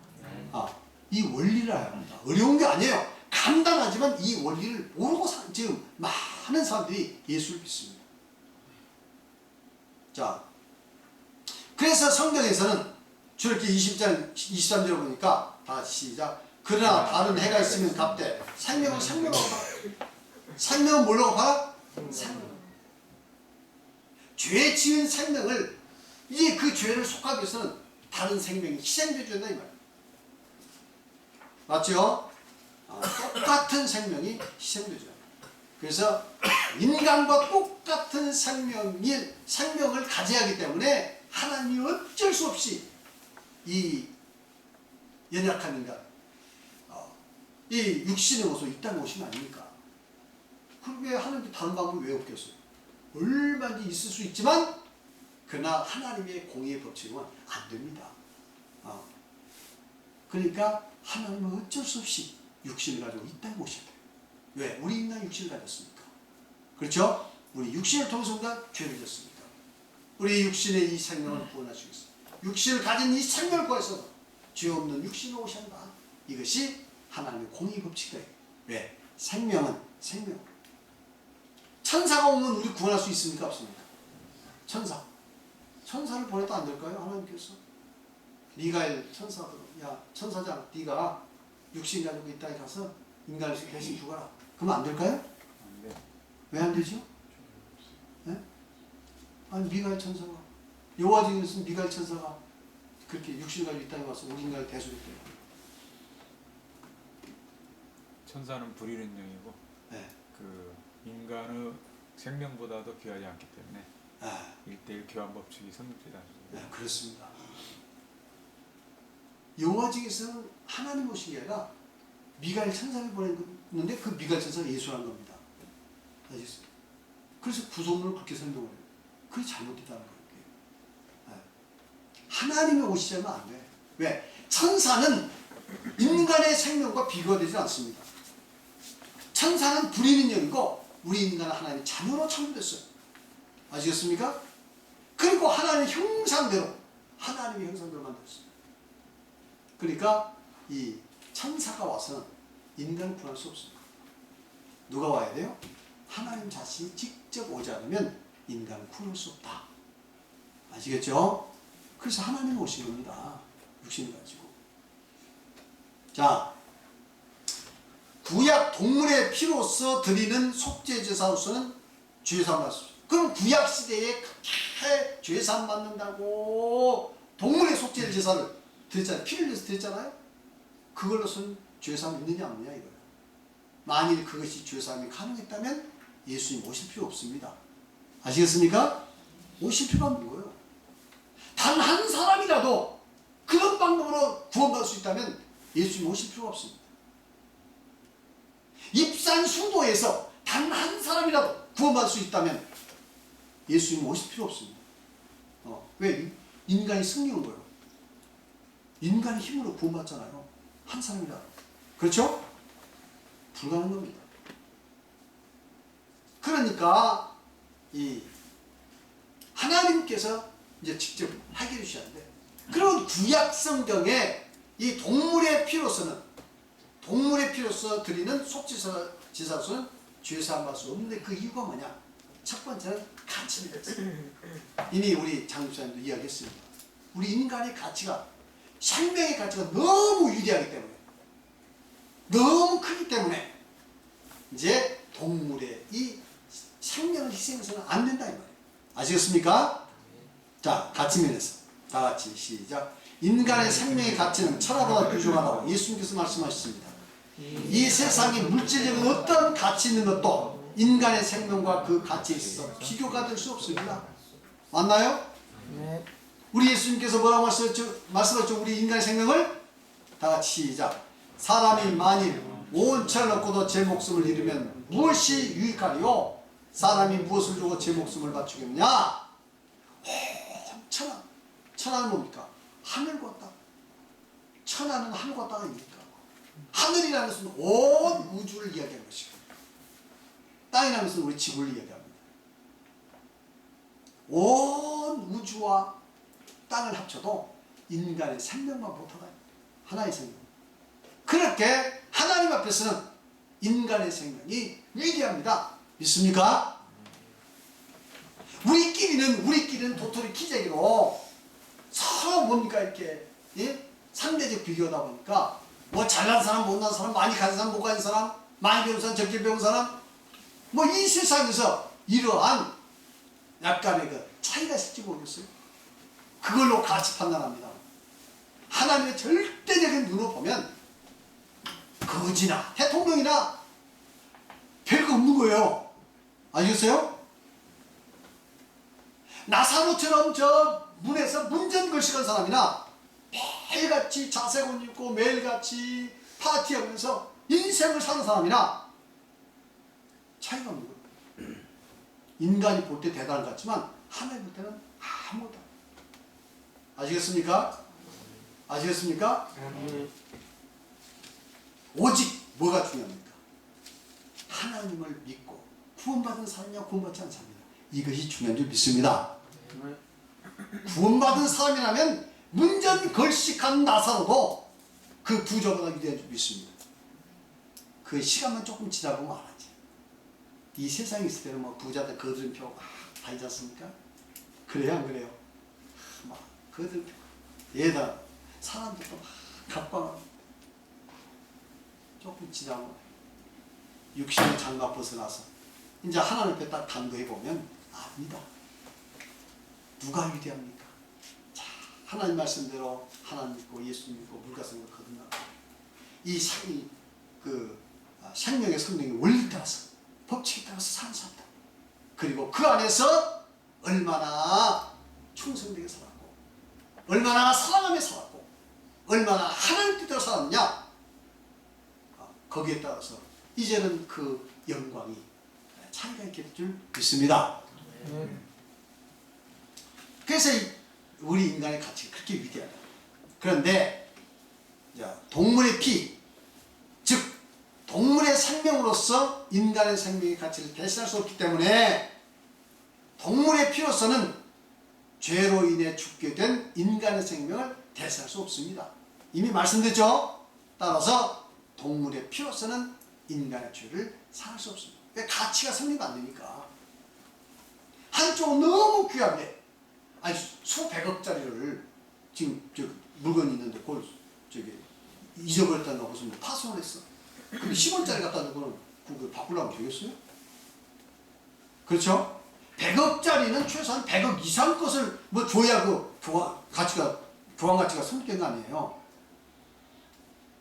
이 원리를 알아야 합니다. 어려운 게 아니에요. 간단하지만 이 원리를 모르고 지금 많은 사람들이 예수를 믿습니다. 자, 그래서 성경에서는 저렇게 20장, 23절을 보니까 다 같이 시작. 그러나 다른 해가 있으면 갚되 생명은 생명으로 갚아. 생명은 뭘로 갚아? 생명. 죄 지은 생명을 이제 그 죄를 속하기 위해서는 다른 생명이 희생되어야 된다 이 말이에요. 맞죠? 똑같은 생명이 희생되죠. 그래서 인간과 똑같은 생명을 가져야 하기 때문에 하나님이 어쩔 수 없이 이 연약한 인간, 이 육신의 모습 이 땅에 오신 거 아닙니까? 그게 하나님께 다른 방법이 왜 없겠어요? 얼마든지 있을 수 있지만 그러나 하나님의 공의의 법칙은 안 됩니다. 그러니까 하나님은 어쩔 수 없이 육신을 가지고 이 땅에 오셔야 돼요. 왜? 우리 인간 육신을 가졌습니까? 그렇죠? 우리 육신을 통해서 우리가 죄를 졌습니까? 우리 육신의 이 생명을 구원하시겠습니다. 육신을 가진 이 생명을 구해서 죄 없는 육신으로 오신다. 이것이 하나님의 공의 법칙이에요. 왜? 생명은 생명. 천사가 오면 우리 구원할 수 있습니까? 없습니까? 천사를 보내도 안 될까요? 하나님께서 미가엘 천사도 야 천사장 네가 육신 가지고 이 땅에 가서 인간을 대신 죽어라. 그러면 안 될까요? 안 돼. 왜 안 되죠? 네? 아니 미가엘 천사가 여호와 중에서 미가엘 천사가 그렇게 육신 가지고 이 땅에 와서 우리 인간을 대속했대요. 천사는 불의는 영이고 네. 그 인간의 생명보다도 귀하지 않기 때문에 네. 1:1 교환 법칙이 성립되다. 네, 그렇습니다. 여호와 중에서는 하나님 오신 게 아니라 미가엘 천사를 보냈는데 그 미가엘 천사가 예수라는 겁니다. 아시겠어요? 그래서 구속론을 그렇게 설명을 해요. 그게 잘못됐다는 거예요. 네. 하나님이 오시자면 안 돼. 왜? 천사는 인간의 생명과 비교되지 않습니다. 천사는 불이 있는 영이고 우리 인간은 하나님의 자녀로 창조됐어요. 아시겠습니까? 그리고 하나님의 형상대로 하나님의 형상대로 만들었어요. 그러니까 이 천사가 와서는 인간을 구할 수 없습니다. 누가 와야 돼요? 하나님 자신이 직접 오지 않으면 인간을 구할 수 없다. 아시겠죠? 그래서 하나님이 오신 겁니다. 육신을 가지고. 자, 구약 동물의 피로서 드리는 속죄제사로서는 죄사함 받습니다. 그럼 구약 시대에 그렇게 죄사함 받는다고 동물의 속죄 제사를 드렸잖아요. 피를 내서 드렸잖아요. 그걸로서는 죄사함 있느냐 없느냐 이거예요. 만일 그것이 죄사함이 가능했다면 예수님 오실 필요 없습니다. 아시겠습니까? 오실 필요가 없는 거예요. 단 한 사람이라도 그런 방법으로 구원받을 수 있다면 예수님 오실 필요가 없습니다. 입산수도에서 단 한 사람이라도 구원받을 수 있다면 예수님 오실 필요 없습니다. 왜? 인간이 승리한 거예요. 인간의 힘으로 구원받잖아요. 한 사람이라도. 그렇죠? 불가능한 겁니다. 그러니까 이 하나님께서 이제 직접 해결해 주셨는데, 그런 구약 성경에 이 동물의 피로서는 드리는 속죄제사로서는 죄사함 받을 수 없는데 그 이유가 뭐냐? 첫 번째는 가치를 했어요. 이미 우리 장집사님도 이야기했습니다. 우리 인간의 가치가, 생명의 가치가 너무 위대하기 때문에, 너무 크기 때문에 이제 동물의 이 생명을 희생해서는 안 된다 이 말이에요. 아시겠습니까? 자, 가치 면에서 다 같이 시작. 인간의 생명의 가치는 철학보다 귀중하다고 예수님께서 말씀하셨습니다. 이 세상에 물질적인 어떤 가치 있는 것도 인간의 생명과 그 가치에 있어서 비교가 될 수 없습니다. 맞나요? 네. 우리 예수님께서 뭐라고 말씀하셨죠? 우리 인간의 생명을 다 같이 시작. 사람이 만일 온 천을 얻고도 제 목숨을 잃으면 무엇이 유익하리요? 사람이 무엇을 주고 제 목숨을 바치겠느냐? 천하. 천하는 뭡니까? 하늘과 땅. 천하는 하늘과 땅입니까? 하늘이라는 것은 온 우주를 이야기하는 것이고, 땅이라는 것은 우리 지구를 이야기합니다. 온 우주와 땅을 합쳐도 인간의 생명만 못하다. 하나의 생명. 그렇게 하나님 앞에서는 인간의 생명이 위대합니다. 믿습니까? 우리끼리는 도토리 키재기로 서로 뭡니까 이렇게, 예? 상대적 비교다 보니까 뭐 잘난 사람 못난 사람, 많이 가진 사람 못 가진 사람, 많이 배운 사람 적게 배운 사람, 뭐 이 세상에서 이러한 약간의 그 차이가 있을지 모르겠어요. 그걸로 가치 판단합니다. 하나님의 절대적인 눈으로 보면 거지나 대통령이나 별거 없는 거예요. 아시겠어요? 나사로처럼 저 문에서 문전걸식한 사람이나 매일같이 자색 옷 입고 매일같이 파티하면서 인생을 사는 사람이나 차이가 없는 거예요. 인간이 볼 때 대단한 것 같지만 하나님 볼 때는 아무것도 아니에요. 아시겠습니까? 아시겠습니까? 오직 뭐가 중요합니까? 하나님을 믿고 구원받은 사람이냐 구원받지 않은 사람이냐, 이것이 중요한 줄 믿습니다. 구원받은 사람이라면 문전걸식한 나사로도 그 부자보다 위대한 줄 믿습니다. 그 시간만 조금 지나고 보면 알았지. 이 세상에 있을 때는 뭐 부자들 거들표 다 있지 않습니까? 그래요 안 그래요? 막 거들표 얘다 사람들도 막 각광하고, 조금 지나고 육신의 장막 벗어나서 이제 하나님 앞에 딱 단도해 보면 압니다. 누가 위대합니까? 자, 하나님 말씀대로 하나님 믿고 예수 믿고 물가성을 거듭나고 이 생명의 성령의 원리에 따라서 법칙에 따라서 사는 사람다. 그리고 그 안에서 얼마나 충성되게 살았고, 얼마나 사랑하며 살았고, 얼마나 하나님 뜻대로 살았느냐, 거기에 따라서 이제는 그 영광이 차이가 있게 될 줄 믿습니다. 그래서 우리 인간의 가치가 그렇게 위대하다. 그런데 동물의 피, 즉 동물의 생명으로서 인간의 생명의 가치를 대신할 수 없기 때문에 동물의 피로서는 죄로 인해 죽게 된 인간의 생명을 대신할 수 없습니다. 이미 말씀드렸죠? 따라서 동물의 피로서는 인간의 죄를 사할 수 없습니다. 왜? 가치가 성립 안 되니까. 한쪽은 너무 귀하게, 아니 수백억짜리를 지금 물건이 있는데 그걸 잊어버렸다는 것은 파손을 했어. 근데 10원짜리 갖다 주고는 그걸 바꾸려면 되겠어요? 그렇죠? 100억짜리는 최소한 100억 이상 것을 뭐 줘야 그 교환 가치가 성립된 거 아니에요.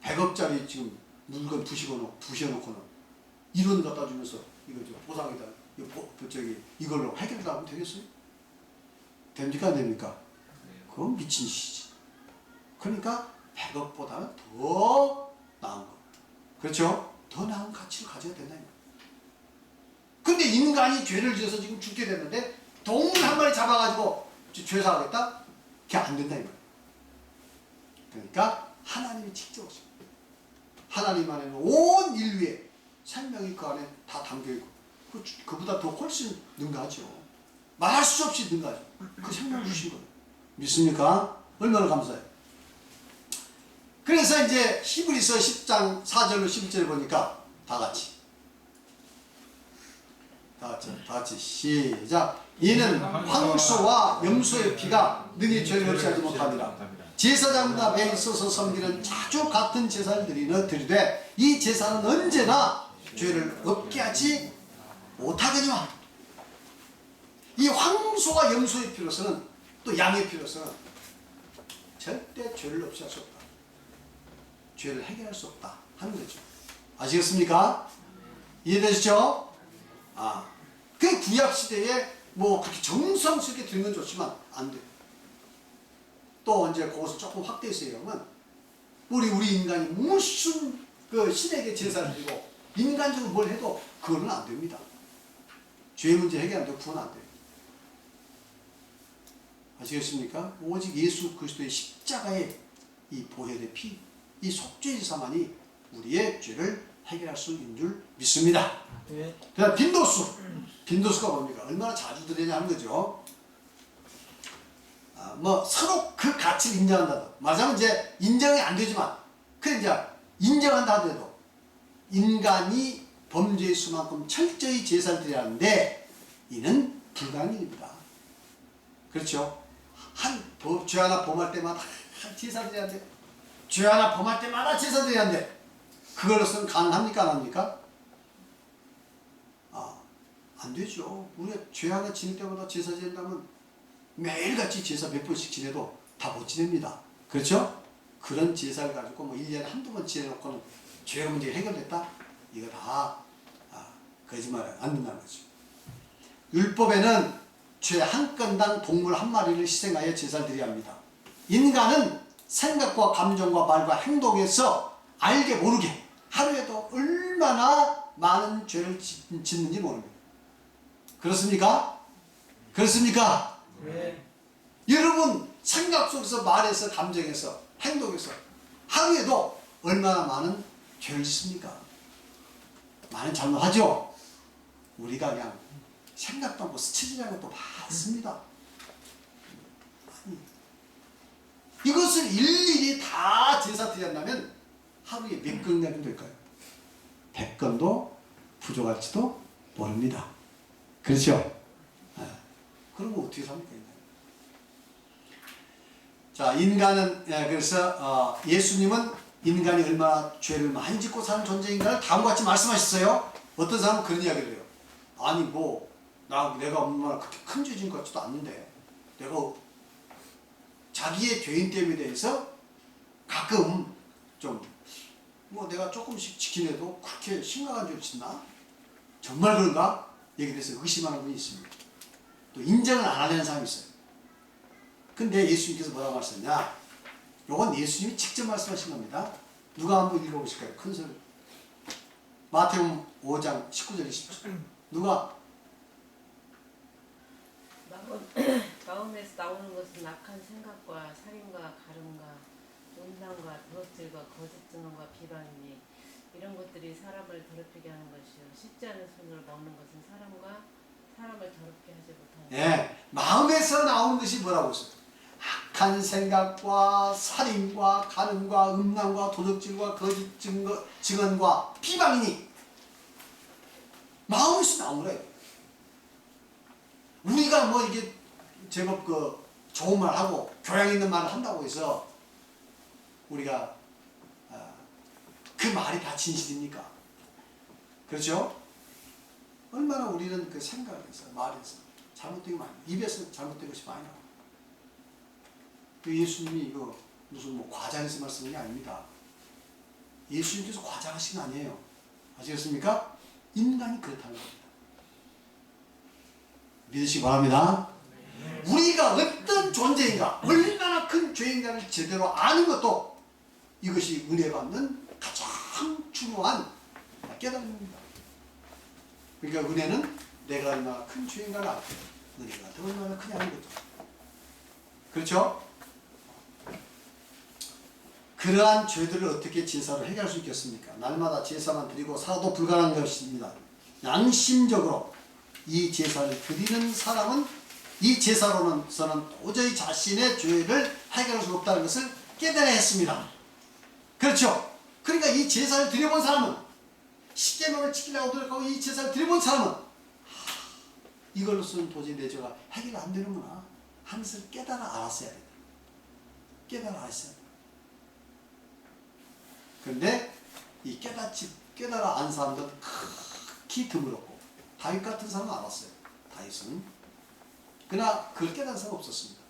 100억짜리 지금 물건 부셔놓고는 1원 갖다 주면서 이거 보상이다. 이걸로 해결을 하면 되겠어요? 됩니까? 안 됩니까? 그건 미친 짓이지. 그러니까 100억보다는 더 나은 거. 그렇죠? 더 나은 가치를 가져야 된다. 근데 인간이 죄를 지어서 지금 죽게 됐는데 동물 한 마리 잡아가지고 죄사하겠다? 그게 안 된다. 이 말이에요. 그러니까 하나님이 직접 오십니다. 하나님 안에는 온 인류의 생명이 그 안에 다 담겨있고 그보다 더 훨씬 능가하죠. 말할 수 없이 능가하죠. 그 생명을 주신 거예요. 믿습니까? 얼마나 감사해요. 그래서 이제 히브리서 10장 4절로 11절을 보니까 다 같이 시작. 이는 황소와 염소의 피가 능히 죄를 없이 하지 못합니다. 제사장과 매에 있어서 섬기는 자주 같은 제사를 드리되 이 제사는 언제나 죄를 없게 하지 못하거니와. 이 황소와 염소의 피로서는 또 양의 피로서는 절대 죄를 없이 할 수 없다. 죄를 해결할 수 없다 하는 거죠. 아시겠습니까? 이해되시죠? 그 구약 시대에 뭐 그렇게 정성스럽게 드는 건 좋지만 안 돼. 또 이제 그것을 조금 확대해서 얘기하면 우리 인간이 무슨 그 신에게 제사를 드리고 인간적으로 뭘 해도 그거는 안 됩니다. 죄 문제 해결 안 되고 그건 안 돼요. 아시겠습니까? 오직 예수 그리스도의 십자가의 이 보혈의 피, 이 속죄제사만이 우리의 죄를 해결할 수 있는 줄 믿습니다. 네. 그다음 빈도수가 뭡니까? 얼마나 자주 드리냐 하는 거죠. 뭐 서로 그 가치를 인정한다. 말하자면 이제 인정이 안 되지만 그래 이제 인정한다 하더라도 인간이 범죄의 수만큼 철저히 제사를 드려야 하는데 이는 불가능입니다. 그렇죠? 죄 하나 범할 때마다 제사 드려야 하는데 죄 하나 범할 때마다 제사 드려야 하는데 그걸로서는 가능합니까? 안 합니까? 안 되죠. 우리가 죄 하나 지낼 때마다 제사 지낸다면 매일같이 제사 몇 번씩 지내도 다 못 지냅니다. 그렇죠? 그런 제사를 가지고 뭐 1년에 한두 번 지내놓고는 죄 문제 해결됐다? 이거 다 거짓말 안 된다는 거죠. 율법에는 죄 한 건당 동물 한 마리를 희생하여 제사를 드려야 합니다. 인간은 생각과 감정과 말과 행동에서 알게 모르게 하루에도 얼마나 많은 죄를 짓는지 모릅니다. 그렇습니까? 그렇습니까? 네. 여러분 생각 속에서 말에서 감정에서 행동에서 하루에도 얼마나 많은 죄를 짓습니까? 많은 잘못하죠? 우리가 그냥 생각도 않고 스치지라는 것도 많습니다. 이것을 일일이 다 제사 드린다면 하루에 몇 건이나 될까요? 100건도 부족할지도 모릅니다. 그렇죠? 그러면 어떻게 삽니까? 자, 인간은 그래서 예수님은 인간이 얼마나 죄를 많이 짓고 사는 존재인가를 다음과 같이 말씀하셨어요. 어떤 사람은 그런 이야기를 해요. 아니 뭐 내가 얼마나 그렇게 큰 죄 지은 것 같지도 않는데 내가 자기의 죄인 됨에 대해서 가끔 좀 뭐 내가 조금씩 지킨 해도 그렇게 심각한 죄를 짓나? 정말 그런가? 여기에 대해서 의심하는 분이 있습니다. 또 인정을 안 하려는 사람이 있어요. 근데 예수님께서 뭐라고 말씀하셨냐? 요건 예수님이 직접 말씀하신 겁니다. 누가 한번 읽어보실까요? 큰 소리. 마태복음 5장 19절 20절. 누가? 마음에서 나오는 것은 악한 생각과 살인과 가름과 음란과 도둑질과 거짓 증언과 비방이니 이런 것들이 사람을 더럽히게 하는 것이요 씻지 않은 손으로 먹는 것은 사람을 더럽게 하지 못하는 예, 마음에서 나오는 것이 뭐라고 했어요? 악한 생각과 살인과 간음과 음란과 도둑질과 거짓 증언과 비방이니 마음에서 나온 거예요. 우리가 뭐 이게 제법 그 좋은 말 하고 교양 있는 말을 한다고 해서 우리가 그 말이 다 진실입니까? 그렇죠? 얼마나 우리는 그 생각에서 말에서 잘못된 게 많아요. 입에서 잘못된 것이 많이 나와요. 그 예수님이 이거 무슨 뭐 과장해서 말씀하는 게 아닙니다. 예수님께서 과장하신 게 아니에요. 아시겠습니까? 인간이 그렇다는 겁니다. 믿으시기 바랍니다. 우리가 어떤 존재인가, 얼마나 큰 죄인가를 제대로 아는 것도 이것이 은혜 받는 가장 중요한 깨달음입니다. 그러니까 은혜는 내가 얼마나 큰 죄인가를 알고 은혜가 얼마나 크냐는 거죠. 그렇죠? 그러한 죄들을 어떻게 제사로 해결할 수 있겠습니까? 날마다 제사만 드리고 살아도 불가능한 것입니다. 양심적으로 이 제사를 드리는 사람은 이 제사로서는 도저히 자신의 죄를 해결할 수 없다는 것을 깨달아야 했습니다. 그렇죠? 그러니까 이 제사를 드려본 사람은 십계명을 지키려고 노력하고 이 제사를 드려본 사람은 이걸로서는 도저히 내 죄가 해결 안 되는구나 하는 것을 깨달아 알았어야 된다. 깨달아 알았어야 된다. 그런데 이 깨달아 안 사람들은 극히 드물었고 다윗 같은 사람은 알았어요. 다윗은. 그러나 그걸 깨달은 사람은 없었습니다.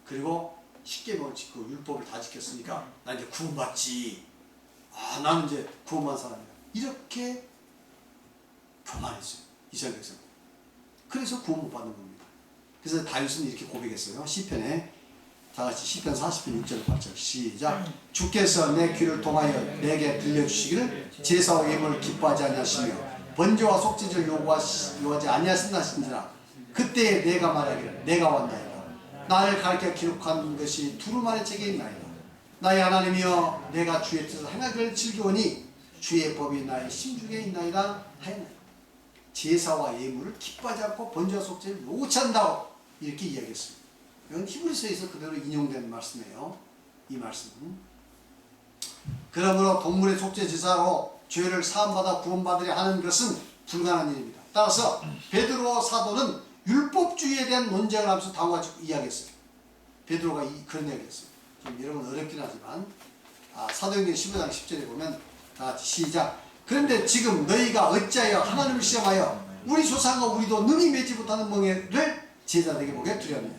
그리고 십계명을 지키고 율법을 다 지켰으니까 나 이제 구원받지. 나는 이제 구원받은 사람이야. 이렇게 교만했어요. 이스라엘에서. 그래서 구원 못 받는 겁니다. 그래서 다윗은 이렇게 고백했어요. 시편에 다같이 시편 40편 6절 8절 시작. 주께서 내 귀를 통하여 내게 들려주시기를 제사와 예물을 기뻐하지 아니하시며 번제와 속죄제를 요구하지 아니하신다신지라 그때 내가 말하기를 내가 왔나이다. 나를 가르쳐 기록한 것이 두루마리 책에 있나이다. 나의 하나님이여 내가 주의 뜻을 행하기를 즐겨오니 주의 법이 나의 심중에 있나이다 하였나이다. 제사와 예물을 기뻐하지 않고 번제와 속죄를 요구치 않는다고 이렇게 이야기했습니다. 이건 히브리서에서 그대로 인용된 말씀이에요. 이 말씀은. 그러므로 동물의 속죄 제사로 죄를 사함받아 구원받으려 하는 것은 불가능한 일입니다. 따라서 베드로 사도는 율법주의에 대한 논쟁을 하면서 다음과 같이 이야기했어요. 베드로가 그런 이야기했어요. 좀 여러분 어렵긴 하지만 사도행전 15장 10절에 보면 다 같이 시작. 그런데 지금 너희가 어찌하여 하나님을 시험하여 우리 조상과 우리도 능히 매지 못하는 멍에를 제자들에게 보게 두려느냐.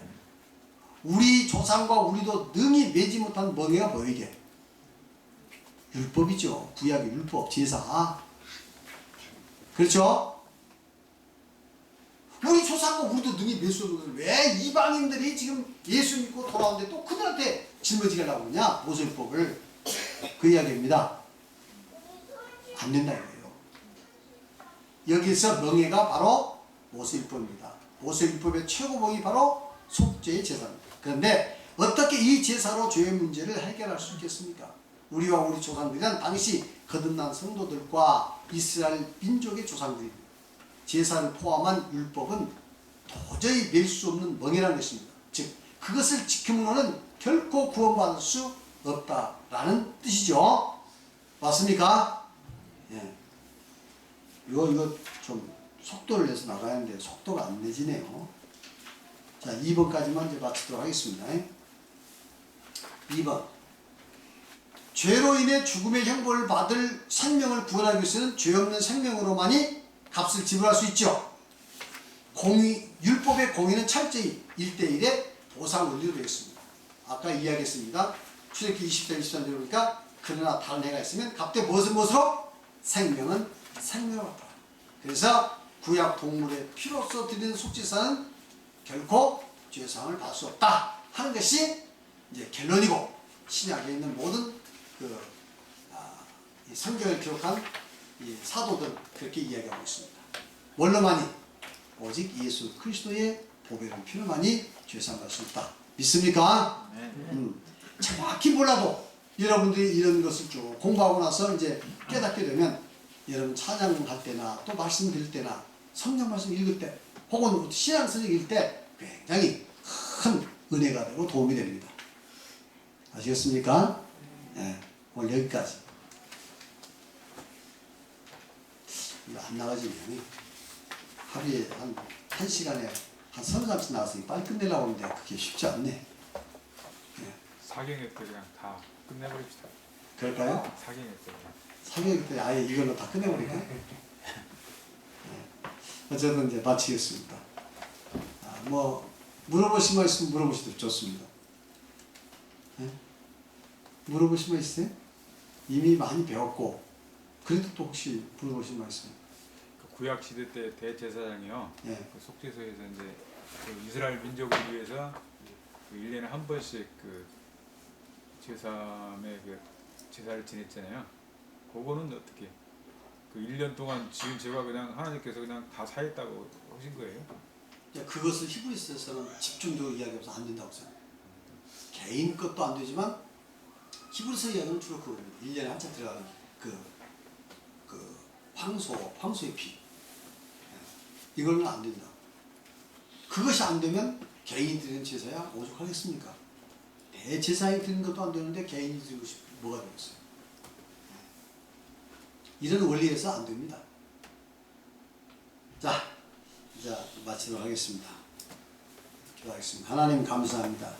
우리 조상과 우리도 능히 매지 못한 멍에가 뭐이게? 율법이죠. 구약의 율법, 제사. 그렇죠? 우리 조상과 우리도 능히 맬 수 없는 것을 왜 이방인들이 지금 예수 믿고 돌아오는데 또 그들한테 짊어지게 하려고 그러냐? 모세율법을. 그 이야기입니다. 안 된다 이거예요. 여기서 명예가 바로 모세율법입니다. 모세율법의 최고봉이 바로 속죄의 제사입니다. 그런데 어떻게 이 제사로 죄의 문제를 해결할 수 있겠습니까? 우리와 우리 조상들은 당시 거듭난 성도들과 이스라엘 민족의 조상들입니다. 제사를 포함한 율법은 도저히 맬 수 없는 멍이라는 것입니다. 즉 그것을 지킴으로는 결코 구원받을 수 없다라는 뜻이죠. 맞습니까? 예. 이거 좀 속도를 내서 나가야 하는데 속도가 안 내지네요. 자, 2번까지만 이제 마치도록 하겠습니다. 2번. 죄로 인해 죽음의 형벌을 받을 생명을 구원하기 위해서는 죄 없는 생명으로만이 값을 지불할 수 있죠. 율법의 공의는 철저히 1대1의 보상 원리로 되어 있습니다. 아까 이야기했습니다. 출애굽기 20장 23절에 보니까 그러나 다른 해가 있으면 값대 무엇으로? 생명은 생명으로 받다. 그래서 구약 동물의 피로써 드리는 속죄사는 결코 죄상을 받을 수 없다 하는 것이 이제 결론이고, 신약에 있는 모든 이 성경을 기록한 이 사도들 그렇게 이야기하고 있습니다. 원로만이 오직 예수 그리스도의 보배로운 피로만이 죄상을 받을 수 있다. 믿습니까? 정확히 몰라도 여러분들이 이런 것을 쭉 공부하고 나서 이제 깨닫게 되면 여러분 찬양할 때나 또 말씀 드릴 때나 성경 말씀 읽을 때 혹은 신앙서 읽을 때 굉장히 큰 은혜가 되고 도움이 됩니다. 아시겠습니까? 네, 오늘 여기까지. 이거 안 나가지면 하루에 한 시간에 한 3, 4씩 나와서 빨리 끝내려고 하는데 그게 쉽지 않네. 네. 사경회 때 그냥 다 끝내버립시다. 그럴까요? 사경회 때 그냥. 사교육 때 아예 이걸로 다 끝내버릴까? 네. 어쨌든 이제 마치겠습니다. 뭐 물어보신 거 있으면 물어보시도 좋습니다. 네? 물어보신 거 있어요? 이미 많이 배웠고 그래도 또 혹시 물어보신 거 있어요? 그 구약 시대 때 대제사장이요. 네. 그 속죄소에서 이제 그 이스라엘 민족을 위해서 그 1년에 한 번씩 그 제사의 그 제사를 지냈잖아요. 그거는 어떻게? 그 1년 동안 지은 죄가 그냥 하나님께서 그냥 다 사했다고 하신 거예요? 그것을 히브리서에서는 집중적으로 이야기해서 안 된다고 생각해요. 개인 것도 안 되지만 히브리서 이야기는 주로 그겁니다. 1년에 한 차 들어가는 그 황소의 피. 이걸로는 안 된다. 그것이 안 되면 개인이 드리는 제사야 오죽하겠습니까? 대제사에 드리는 것도 안 되는데 개인이 드리고 싶으면 뭐가 되겠어요? 이런 원리에서 안 됩니다. 자, 이제 마치도록 하겠습니다. 기도하겠습니다. 하나님 감사합니다.